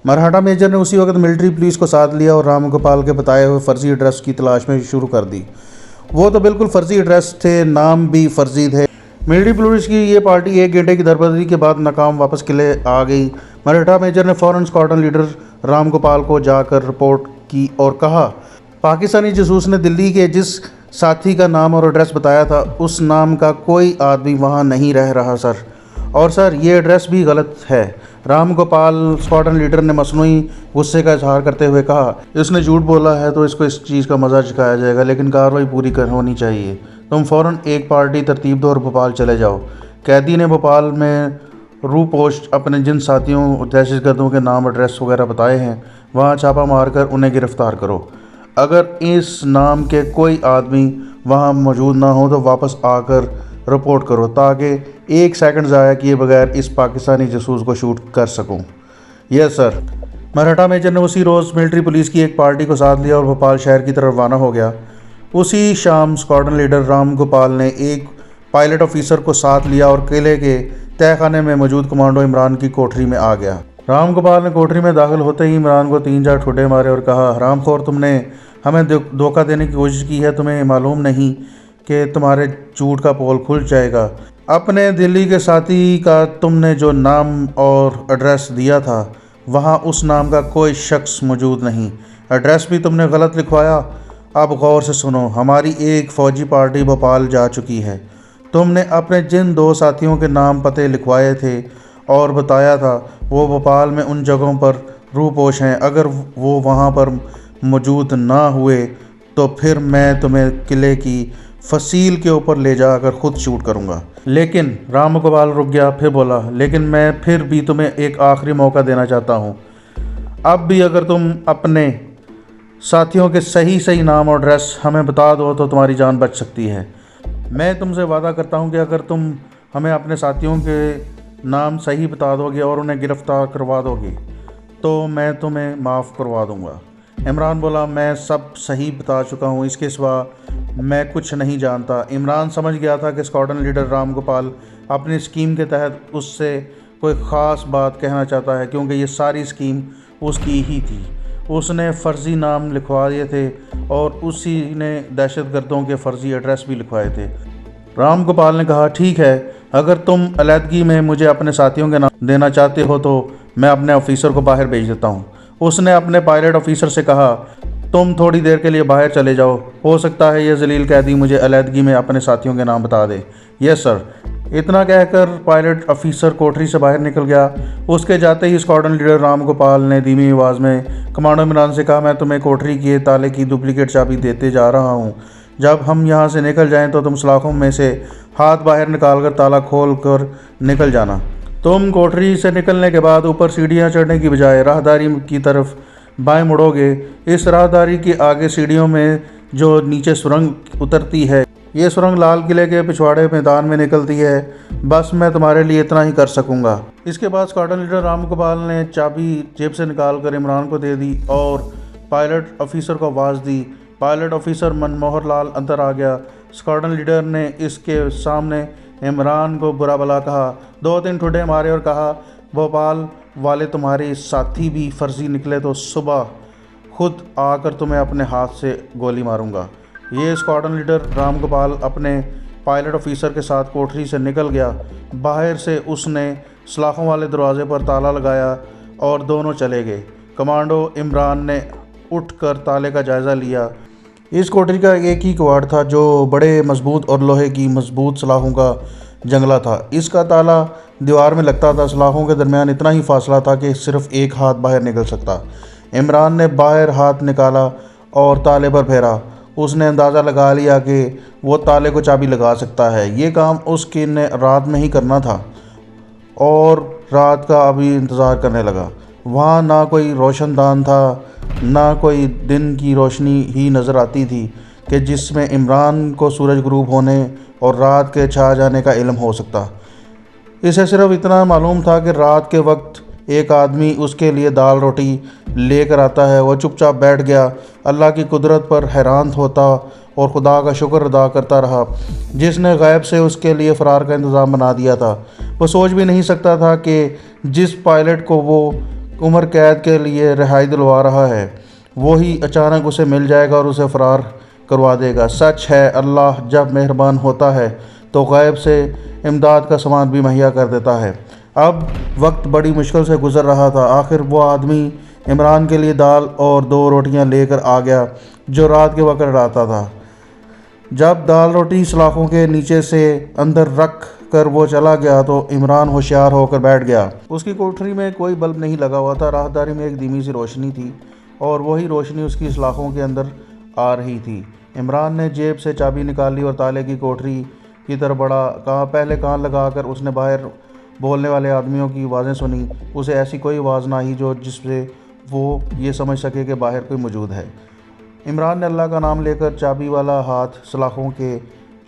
Marahatta major ने उसी वक्त मिलिट्री पुलिस को साथ लिया और राम गोपाल के बताए हुए फर्जी एड्रेस की तलाश में शुरू कर दी। वो तो बिल्कुल फर्जी एड्रेस थे, नाम भी फर्जी थे। मिलिट्री पुलिस की ये पार्टी 1 घंटे की दरबदरी के बाद नाकाम वापस किले आ गई। मरहटा मेजर ने फ़ौरन स्क्वाड्रन लीडर राम गोपाल को जाकर रिपोर्ट की और कहा, पाकिस्तानी जासूस ने दिल्ली के जिस साथी का नाम और एड्रेस बताया था उस नाम का कोई आदमी वहाँ नहीं रह रहा सर, और सर ये एड्रेस भी गलत है। राम गोपाल स्क्वाड्रन लीडर ने मसनूई गुस्से का इजहार करते हुए कहा, इसने झूठ बोला है तो इसको इस चीज़ का मज़ा चखाया जाएगा, लेकिन कार्रवाई पूरी होनी चाहिए। तुम फ़ौरन एक पार्टी तरतीब दो और भोपाल चले जाओ। कैदी ने भोपाल में रूपोस्ट अपने जिन साथियों दहशतगर्दों के नाम एड्रेस वगैरह बताए हैं वहाँ छापा मारकर उन्हें गिरफ़्तार करो। अगर इस नाम के कोई आदमी वहाँ मौजूद ना हो तो वापस आकर रिपोर्ट करो, ताकि 1 सेकंड ज़ाया किए बगैर इस पाकिस्तानी जासूस को शूट कर सकूं। Yes sir. मरहटा मेजर ने उसी रोज़ मिलिट्री पुलिस की एक पार्टी को साथ लिया और भोपाल शहर की तरफ रवाना हो गया। उसी शाम स्क्वाड्रन लीडर राम गोपाल ने एक पायलट ऑफिसर को साथ लिया और किले के तहखाने में मौजूद कमांडो इमरान की कोठरी में आ गया। राम गोपाल ने कोठरी में दाखिल होते ही इमरान को 3-4 ठुड्डे मारे और कहा, हरामखोर, तुमने हमें धोखा देने की कोशिश की है। तुम्हें मालूम नहीं कि तुम्हारे झूठ का पोल खुल जाएगा। अपने दिल्ली के साथी का तुमने जो नाम और एड्रेस दिया था वहाँ उस नाम का कोई शख्स मौजूद नहीं। एड्रेस भी तुमने गलत लिखवाया। अब गौर से सुनो, हमारी एक फ़ौजी पार्टी भोपाल जा चुकी है। तुमने अपने जिन 2 साथियों के नाम पते लिखवाए थे और बताया था वो भोपाल में उन जगहों पर रूपोश हैं। अगर वो वहाँ पर मौजूद ना हुए तो फिर मैं तुम्हें किले की फसील के ऊपर ले जाकर खुद शूट करूँगा। लेकिन राम गोपाल रुक गया, फिर बोला, लेकिन मैं फिर भी तुम्हें एक आखिरी मौका देना चाहता हूँ। अब भी अगर तुम अपने साथियों के सही नाम और एड्रेस हमें बता दो तो तुम्हारी जान बच सकती है। मैं तुमसे वादा करता हूँ कि अगर तुम हमें अपने साथियों के नाम सही बता दोगे और उन्हें गिरफ़्तार करवा दोगे तो मैं तुम्हें माफ़ करवा दूँगा। इमरान बोला, मैं सब सही बता चुका हूँ, इसके सिवा मैं कुछ नहीं जानता। इमरान समझ गया था कि स्क्वाड्रन लीडर राम गोपाल अपनी स्कीम के तहत उससे कोई ख़ास बात कहना चाहता है, क्योंकि ये सारी स्कीम उसकी ही थी। उसने फ़र्ज़ी नाम लिखवा दिए थे और उसी ने दहशतगर्दों के फ़र्ज़ी एड्रेस भी लिखवाए थे। राम गोपाल ने कहा, ठीक है, अगर तुम अलहदगी में मुझे अपने साथियों के नाम देना चाहते हो तो मैं अपने ऑफिसर को बाहर भेज देता हूँ। उसने अपने पायलट ऑफिसर से कहा, तुम थोड़ी देर के लिए बाहर चले जाओ, हो सकता है ये जलील कैदी मुझे अलहदगी में अपने साथियों के नाम बता दे। Yes sir. इतना कहकर पायलट ऑफिसर कोठरी से बाहर निकल गया। उसके जाते ही स्क्वाड्रन लीडर राम गोपाल ने धीमी आवाज़ में कमांडो इमरान से कहा, मैं तुम्हें कोठरी के ताले की डुप्लीकेट चाबी देते जा रहा हूँ। जब हम यहाँ से निकल जाएं तो तुम सलाखों में से हाथ बाहर निकाल कर ताला खोल कर निकल जाना। तुम कोठरी से निकलने के बाद ऊपर सीढ़ियाँ चढ़ने की बजाय राहदारी की तरफ बाएं मुड़ोगे। इस राहदारी के आगे सीढ़ियों में जो नीचे सुरंग उतरती है, ये सुरंग लाल किले के पिछवाड़े मैदान में निकलती है। बस मैं तुम्हारे लिए इतना ही कर सकूंगा। इसके बाद स्क्वाड्रन लीडर राम गोपाल ने चाबी जेब से निकाल कर इमरान को दे दी और पायलट ऑफिसर को आवाज़ दी। पायलट ऑफिसर मनमोहर लाल अंदर आ गया। स्क्वाड्रन लीडर ने इसके सामने इमरान को बुरा भला कहा, 2-3 ठुड्डे मारे और कहा, भोपाल वाले तुम्हारे साथी भी फर्जी निकले तो सुबह खुद आकर तुम्हें अपने हाथ से गोली मारूंगा। ये स्क्वाड्रन लीडर राम गोपाल अपने पायलट ऑफिसर के साथ कोठरी से निकल गया। बाहर से उसने सलाखों वाले दरवाजे पर ताला लगाया और दोनों चले गए। कमांडो इमरान ने उठकर ताले का जायज़ा लिया। इस कोठरी का एक ही किवाड़ था जो बड़े मजबूत और लोहे की मजबूत सलाखों का जंगला था। इसका ताला दीवार में लगता था। सलाखों के दरमियान इतना ही फासला था कि सिर्फ एक हाथ बाहर निकल सकता। इमरान ने बाहर हाथ निकाला और ताले पर फेरा। उसने अंदाज़ा लगा लिया कि वो ताले को चाबी लगा सकता है। ये काम उसके ने रात में ही करना था और रात का अभी इंतज़ार करने लगा। वहाँ ना कोई रोशनदान था, ना कोई दिन की रोशनी ही नज़र आती थी कि जिसमें इमरान को सूरज गुरूब होने और रात के छा जाने का इल्म हो सकता। इसे सिर्फ इतना मालूम था कि रात के वक्त एक आदमी उसके लिए दाल रोटी लेकर आता है। वह चुपचाप बैठ गया, अल्लाह की कुदरत पर हैरान होता और खुदा का शुक्र अदा करता रहा जिसने गैब से उसके लिए फ़रार का इंतज़ाम बना दिया था। वो सोच भी नहीं सकता था कि जिस पायलट को वो उम्र कैद के लिए रिहाई दिलवा रहा है, वो ही अचानक उसे मिल जाएगा और उसे फ़रार करवा देगा। सच है, अल्लाह जब मेहरबान होता है तो गैब से इमदाद का सामान भी मुहैया कर देता है। अब वक्त बड़ी मुश्किल से गुज़र रहा था। आखिर वो आदमी इमरान के लिए दाल और 2 रोटियां लेकर आ गया जो रात के वक्त आता था। जब दाल रोटी सलाखों के नीचे से अंदर रख कर वो चला गया तो इमरान होशियार होकर बैठ गया। उसकी कोठरी में कोई बल्ब नहीं लगा हुआ था। राहदारी में एक धीमी सी रोशनी थी और वही रोशनी उसकी सलाखों के अंदर आ रही थी। इमरान ने जेब से चाबी निकाली और ताले की कोठरी की तरफ बढ़ा। पहले कान लगाकर उसने बाहर बोलने वाले आदमियों की आवाज़ें सुनी। उसे ऐसी कोई आवाज़ ना आई जिससे वो ये समझ सके कि बाहर कोई मौजूद है। इमरान ने अल्लाह का नाम लेकर चाबी वाला हाथ सलाखों के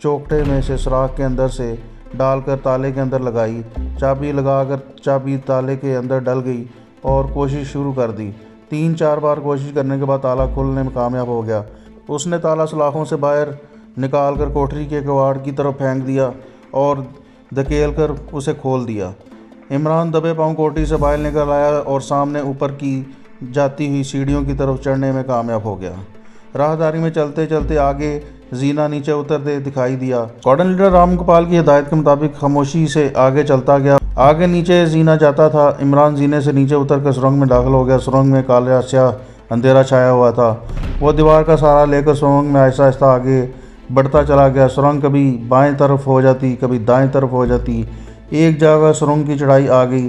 चौकटे में से सुराख के अंदर से डालकर ताले के अंदर लगाई। चाबी लगाकर चाबी ताले के अंदर डल गई और कोशिश शुरू कर दी। 3-4 बार कोशिश करने के बाद ताला खोलने में कामयाब हो गया। उसने ताला सलाखों से बाहर निकाल कर कोठरी के किवाड़ की तरफ फेंक दिया और धकेल कर उसे खोल दिया। इमरान दबे पांव कोठरी से बाहर निकल आया और सामने ऊपर की जाती हुई सीढ़ियों की तरफ चढ़ने में कामयाब हो गया। राहदारी में चलते चलते आगे जीना नीचे उतरते दिखाई दिया। स्क्वाड्रन लीडर राम गोपाल की हिदायत के मुताबिक खामोशी से आगे चलता गया। आगे नीचे जीना जाता था। इमरान जीने से नीचे उतरकर सुरंग में दाखिल हो गया। सुरंग में काला स्याह अंधेरा छाया हुआ था। वो दीवार का सहारा लेकर सुरंग में आहिस्ता आहिस्ता आगे बढ़ता चला गया। सुरंग कभी बाएं तरफ हो जाती, कभी दाएं तरफ हो जाती। एक जगह सुरंग की चढ़ाई आ गई।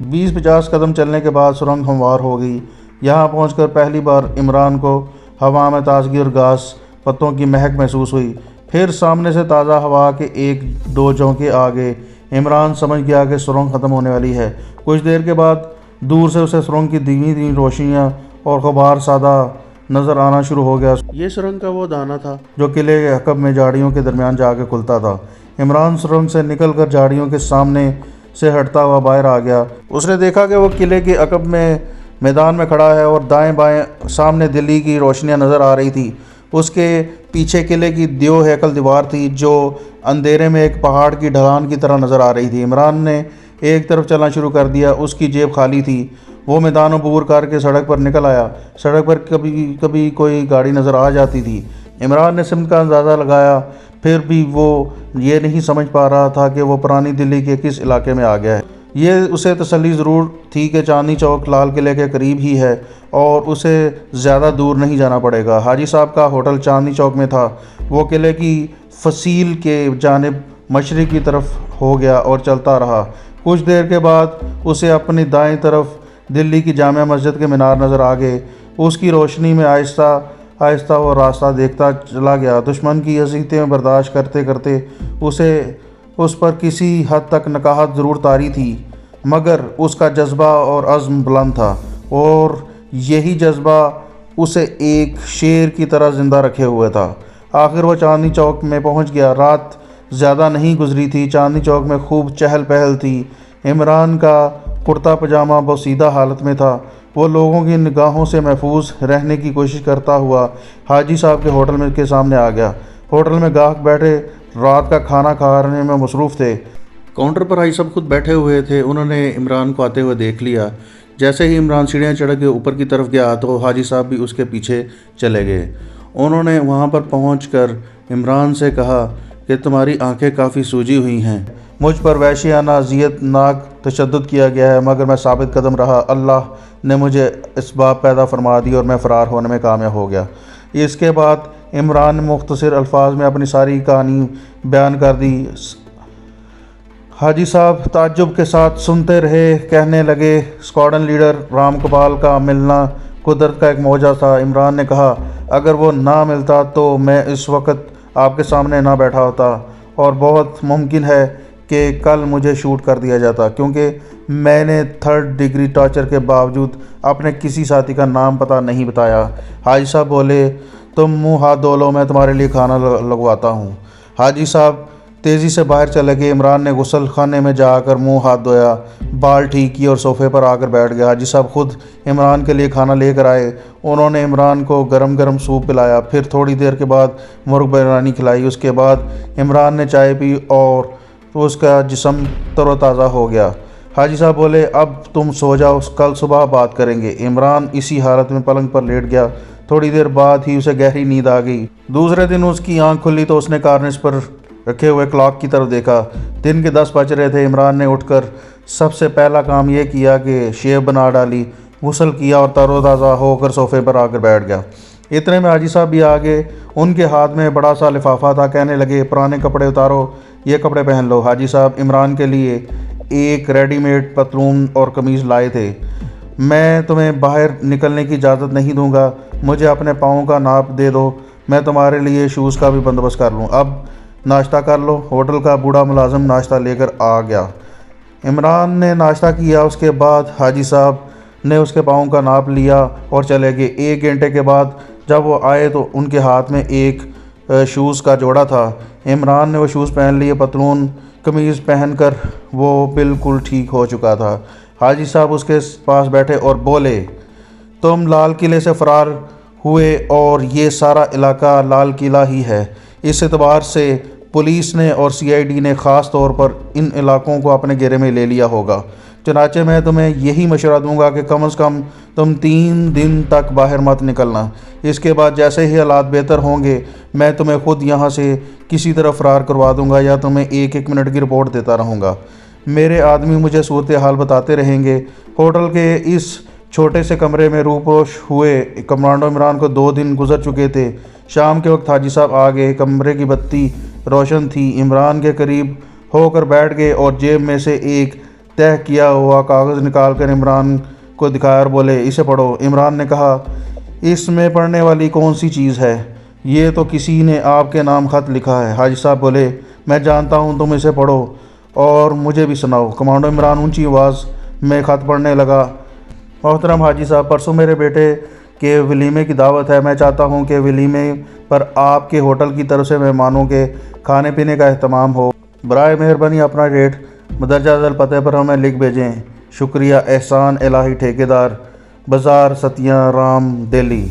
20-50 कदम चलने के बाद सुरंग हमवार हो गई। यहाँ पहुंचकर पहली बार इमरान को हवा में ताजगी और घास पत्तों की महक महसूस हुई। फिर सामने से ताज़ा हवा के 1-2 झोंके आ गए। इमरान समझ गया कि सुरंग ख़त्म होने वाली है। कुछ देर के बाद दूर से उसे सुरंग की धीमी धीमी रोशनियाँ और गुबार सादा नज़र आना शुरू हो गया। ये सुरंग का वो दाना था जो किले के हकब में झाड़ियों के दरमियान जाकर खुलता था। इमरान सुरंग से निकलकर झाड़ियों के सामने से हटता हुआ बाहर आ गया। उसने देखा कि वो किले के अकब में मैदान में खड़ा है और दाएं बाएं सामने दिल्ली की रोशनियां नज़र आ रही थी। उसके पीछे किले की द्यो हैकल दीवार थी जो अंधेरे में एक पहाड़ की ढलान की तरह नज़र आ रही थी। इमरान ने एक तरफ चलना शुरू कर दिया। उसकी जेब खाली थी। वो मैदान अबूर करके सड़क पर निकल आया। सड़क पर कभी कभी कोई गाड़ी नज़र आ जाती थी। इमरान ने सिमत का अंदाज़ा लगाया, फिर भी वो ये नहीं समझ पा रहा था कि वो पुरानी दिल्ली के किस इलाके में आ गया है। ये उसे तसल्ली ज़रूर थी कि चांदनी चौक लाल किले के करीब ही है और उसे ज़्यादा दूर नहीं जाना पड़ेगा। हाजी साहब का होटल चांदनी चौक में था। वो किले की फसील के जानिब मशरिक़ की तरफ हो गया और चलता रहा। कुछ देर के बाद उसे अपनी दाएं तरफ दिल्ली की जामिया मस्जिद के मीनार नज़र आ गए। उसकी रोशनी में आहिस्ता आहिस्ता वो रास्ता देखता चला गया। दुश्मन की अज़ीज़तें बर्दाश्त करते करते उसे उस पर किसी हद तक नकाहत ज़रूर तारी थी, मगर उसका जज्बा और अज़्म बुलंद था और यही जज्बा उसे एक शेर की तरह ज़िंदा रखे हुए था। आखिर वो चांदनी चौक में पहुंच गया। रात ज़्यादा नहीं गुजरी थी। चांदनी चौक में खूब चहल पहल थी। इमरान का कुर्ता पजामा बोसीदा हालत में था। वो लोगों की निगाहों से महफूज रहने की कोशिश करता हुआ हाजी साहब के होटल में के सामने आ गया। होटल में गाहक बैठे रात का खाना खाने में मसरूफ़ थे। काउंटर पर हाजी साहब खुद बैठे हुए थे। उन्होंने इमरान को आते हुए देख लिया। जैसे ही इमरान सीढ़ियाँ चढ़ के ऊपर की तरफ गया तो हाजी साहब भी उसके पीछे चले गए। उन्होंने वहाँ पर पहुँचकर इमरान से कहा कि तुम्हारी आंखें काफ़ी सूजी हुई हैं। मुझ पर वहशियाना अज़ियतनाक तशद्दुद किया गया है, मगर मैं साबित कदम रहा। अल्लाह ने मुझे इसबाब पैदा फरमा दी और मैं फ़रार होने में कामयाब हो गया। इसके बाद इमरान ने मुख्तसर अल्फाज में अपनी सारी कहानी बयान कर दी। हाजी साहब ताज्जुब के साथ सुनते रहे। कहने लगे, स्क्वाड्रन लीडर राम गोपाल का मिलना कुदरत का एक मौजा था। इमरान ने कहा, अगर वो ना मिलता तो मैं इस वक्त आपके सामने ना बैठा होता और बहुत मुमकिन है कि कल मुझे शूट कर दिया जाता, क्योंकि मैंने 3rd डिग्री टॉर्चर के बावजूद अपने किसी साथी का नाम पता नहीं बताया। हाजी साहब बोले, तुम मुंह हाथ धो लो, मैं तुम्हारे लिए खाना लगवाता हूँ। हाजी साहब तेज़ी से बाहर चले गए। इमरान ने गुसल खाने में जाकर मुंह हाथ धोया, बाल ठीक किए और सोफ़े पर आकर बैठ गया। हाजी साहब खुद इमरान के लिए खाना लेकर आए। उन्होंने इमरान को गरम गरम सूप पिलाया। फिर थोड़ी देर के बाद मुर्ग बिरयानी खिलाई। उसके बाद इमरान ने चाय पी और उसका जिस्म तरोताज़ा हो गया। हाजी साहब बोले अब तुम सो जाओ, कल सुबह बात करेंगे। इमरान इसी हालत में पलंग पर लेट गया। थोड़ी देर बाद ही उसे गहरी नींद आ गई। दूसरे दिन उसकी आंख खुली तो उसने कार्निश पर रखे हुए क्लॉक की तरफ देखा। दिन के 10 बज रहे थे। इमरान ने उठकर सबसे पहला काम यह किया कि शेव बना डाली, गुस्ल किया और तरोताज़ा होकर सोफे पर आकर बैठ गया। इतने में हाजी साहब भी आ गए। उनके हाथ में बड़ा सा लिफाफा था। कहने लगे पुराने कपड़े उतारो, ये कपड़े पहन लो। हाजी साहब इमरान के लिए एक रेडीमेड पतलून और कमीज़ लाए थे। मैं तुम्हें बाहर निकलने की इजाज़त नहीं दूंगा, मुझे अपने पाँव का नाप दे दो, मैं तुम्हारे लिए शूज़ का भी बंदोबस्त कर लूँ। अब नाश्ता कर लो। होटल का बूढ़ा मुलाजिम नाश्ता लेकर आ गया। इमरान ने नाश्ता किया। उसके बाद हाजी साहब ने उसके पाँव का नाप लिया और चले गए। 1 घंटे के बाद जब वो आए तो उनके हाथ में एक शूज़ का जोड़ा था। इमरान ने वो शूज़ पहन लिए। पतलून कमीज़ पहनकर वो बिल्कुल ठीक हो चुका था। हाजी साहब उसके पास बैठे और बोले, तुम लाल किले से फ़रार हुए और ये सारा इलाका लाल किला ही है। इस एतबार से पुलिस ने और सीआईडी ने ख़ास तौर पर इन इलाकों को अपने घेरे में ले लिया होगा। चनाचे मैं तुम्हें यही मशवरा दूंगा कि कम से कम तुम 3 दिन तक बाहर मत निकलना। इसके बाद जैसे ही हालात बेहतर होंगे मैं तुम्हें ख़ुद यहाँ से किसी तरह फ़रार करवा दूंगा या तुम्हें 1-1 मिनट की रिपोर्ट देता रहूँगा। मेरे आदमी मुझे सूरत हाल बताते रहेंगे। होटल के इस छोटे से कमरे में रूपोश हुए कमांडो इमरान को 2 दिन गुजर चुके थे। शाम के वक्त हाजी साहब आ गए। कमरे की बत्ती रोशन थी। इमरान के करीब होकर बैठ गए और जेब में से एक तय किया हुआ कागज़ निकाल कर इमरान को दिखाया और बोले, इसे पढ़ो। इमरान ने कहा, इसमें पढ़ने वाली कौन सी चीज़ है? ये तो किसी ने आपके नाम ख़त लिखा है। हाजी साहब बोले, मैं जानता हूँ, तुम इसे पढ़ो और मुझे भी सुनाओ। कमांडो इमरान ऊंची आवाज़ में ख़त पढ़ने लगा। मोहतरम हाजी साहब, परसों मेरे बेटे के वलीमे की दावत है। मैं चाहता हूँ कि वलीमे पर आपके होटल की तरफ से मेहमानों के खाने पीने का अहतमाम हो। बराए मेहरबानी अपना रेट मदरजा दल पते पर हमें लिख भेजें। शुक्रिया। एहसान इलाही, ठेकेदार, बाज़ार, सतियाराम, दिल्ली।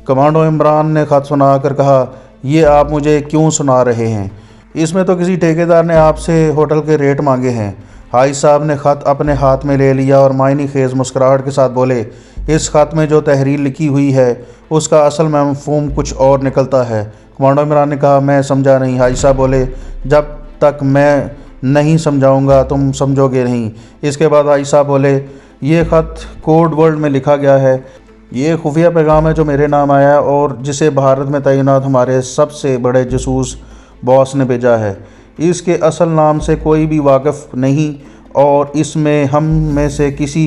कमांडो इमरान ने ख़त सुनाकर कहा, ये आप मुझे क्यों सुना रहे हैं? इसमें तो किसी ठेकेदार ने आपसे होटल के रेट मांगे हैं। हाजी साहब ने ख़त अपने हाथ में ले लिया और मायनी खेज़ मुस्कुराहट के साथ बोले, इस ख़त में जो तहरीर लिखी हुई है उसका असल मफ़हूम कुछ और निकलता है। कमांडो इमरान ने कहा, मैं समझा नहीं। हाजी साहब बोले, जब तक मैं नहीं समझाऊंगा तुम समझोगे नहीं। इसके बाद हाजी साहब बोले, ये ख़त कोड वर्ड में लिखा गया है। ये खुफिया पैगाम है जो मेरे नाम आया है और जिसे भारत में तैनात हमारे सबसे बड़े जासूस बॉस ने भेजा है। इसके असल नाम से कोई भी वाकिफ़ नहीं और इसमें हम में से किसी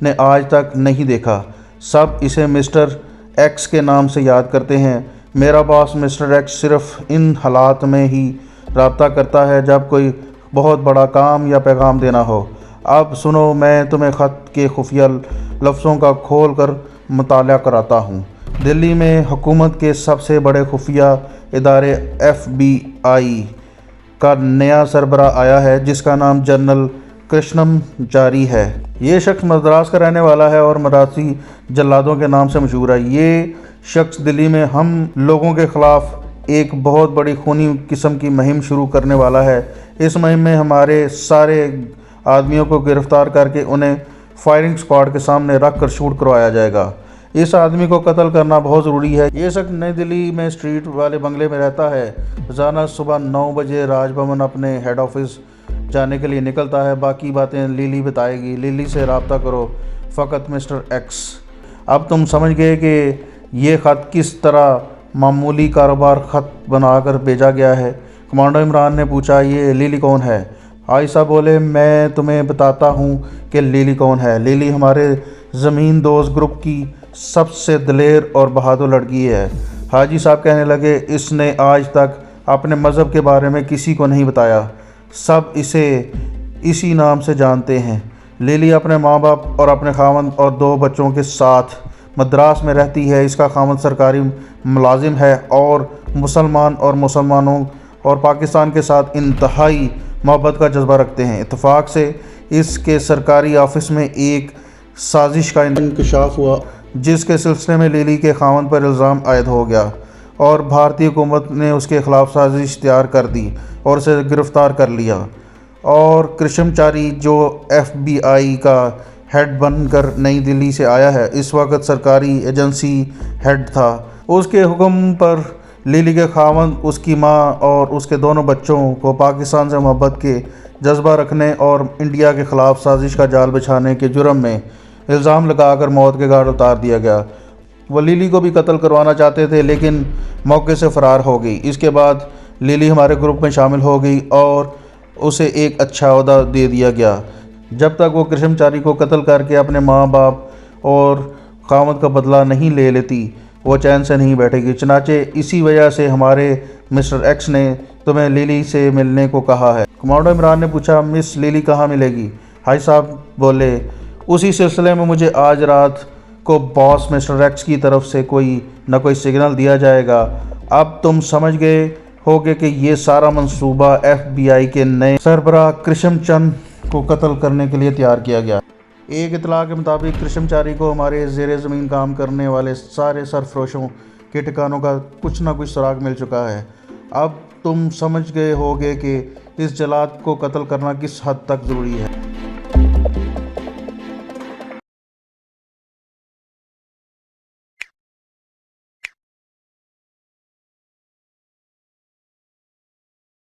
ने आज तक नहीं देखा। सब इसे मिस्टर एक्स के नाम से याद करते हैं। मेरा बॉस मिस्टर एक्स सिर्फ़ इन हालात में ही रब्ता करता है जब कोई बहुत बड़ा काम या पैगाम देना हो। अब सुनो, मैं तुम्हें ख़त के खुफिया लफ्ज़ों का खोल कर मुताला कराता हूँ। दिल्ली में हुकूमत के सबसे बड़े खुफिया इदारे FBI का नया सरबरा आया है जिसका नाम जनरल कृष्णम जारी है। ये शख्स मद्रास का रहने वाला है और मद्रासी जल्लादों के नाम से मशहूर है। ये शख्स दिल्ली में हम लोगों के ख़िलाफ़ एक बहुत बड़ी खूनी किस्म की मुहिम शुरू करने वाला है। इस मुहिम में हमारे सारे आदमियों को गिरफ़्तार करके उन्हें फायरिंग स्क्वाड के सामने रख कर शूट करवाया जाएगा। इस आदमी को कत्ल करना बहुत ज़रूरी है। ये शख्स नई दिल्ली में स्ट्रीट वाले बंगले में रहता है। रोज़ाना सुबह 9 बजे राजभवन अपने हेड ऑफिस जाने के लिए निकलता है। बाकी बातें लिली बताएगी। लिली से रब्ता करो, फ़कत मिस्टर एक्स। अब तुम समझ गए कि ये ख़त किस तरह मामूली कारोबार ख़त बनाकर भेजा गया है। कमांडो इमरान ने पूछा, ये लिली कौन है? हाजी साहब बोले, मैं तुम्हें बताता हूँ कि लिली कौन है। लिली हमारे ज़मीन दोस्त ग्रुप की सबसे दिलेर और बहादुर लड़की है। हाजी साहब कहने लगे, इसने आज तक अपने मज़हब के बारे में किसी को नहीं बताया। सब इसे इसी नाम से जानते हैं। लिली अपने माँ बाप और अपने खावंद और 2 बच्चों के साथ मद्रास में रहती है। इसका खावंद सरकारी मुलाजिम है और मुसलमान और मुसलमानों और पाकिस्तान के साथ इंतहाई मोहब्बत का जज्बा रखते हैं। इत्तेफाक से इसके सरकारी ऑफिस में एक साजिश का इंकशाफ हुआ जिसके सिलसिले में लिली के खावंद पर इल्ज़ाम आयद हो गया और भारतीय हुकूमत ने उसके ख़िलाफ़ साजिश तैयार कर दी और उसे गिरफ़्तार कर लिया और कृष्णचारी जो FBI का हेड बनकर नई दिल्ली से आया है, इस वक्त सरकारी एजेंसी हेड था। उसके हुक्म पर लिली के खावंद, उसकी मां और उसके दोनों बच्चों को पाकिस्तान से मोहब्बत के जज्बा रखने और इंडिया के ख़िलाफ़ साजिश का जाल बिछाने के जुर्म में इल्ज़ाम लगाकर मौत के घाट उतार दिया गया। वो लिली को भी कत्ल करवाना चाहते थे, लेकिन मौके से फ़रार हो गई। इसके बाद लिली हमारे ग्रुप में शामिल हो गई और उसे एक अच्छा ओहदा दे दिया गया। जब तक वो कृष्णचारी को कत्ल करके अपने माँ बाप और खामद का बदला नहीं ले लेती, वो चैन से नहीं बैठेगी। चनाचे इसी वजह से हमारे मिस्टर एक्स ने तुम्हें लिली से मिलने को कहा है। कमांडो इमरान ने पूछा, मिस लिली कहाँ मिलेगी? हाई साहब बोले, उसी सिलसिले में मुझे आज रात को बॉस मिस्टर एक्स की तरफ से कोई न कोई सिग्नल दिया जाएगा। अब तुम समझ गए होगे कि ये सारा मंसूबा FBI के नए सरबराह कृष्णचंद को कत्ल करने के लिए तैयार किया गया। एक इतला के मुताबिक कृष्णचारी को हमारे ज़ेरे ज़मीन काम करने वाले सारे सरफरोशों के ठिकानों का कुछ ना कुछ सुराग मिल चुका है। अब तुम समझ गए होगे कि इस जलाद को कत्ल करना किस हद तक ज़रूरी है।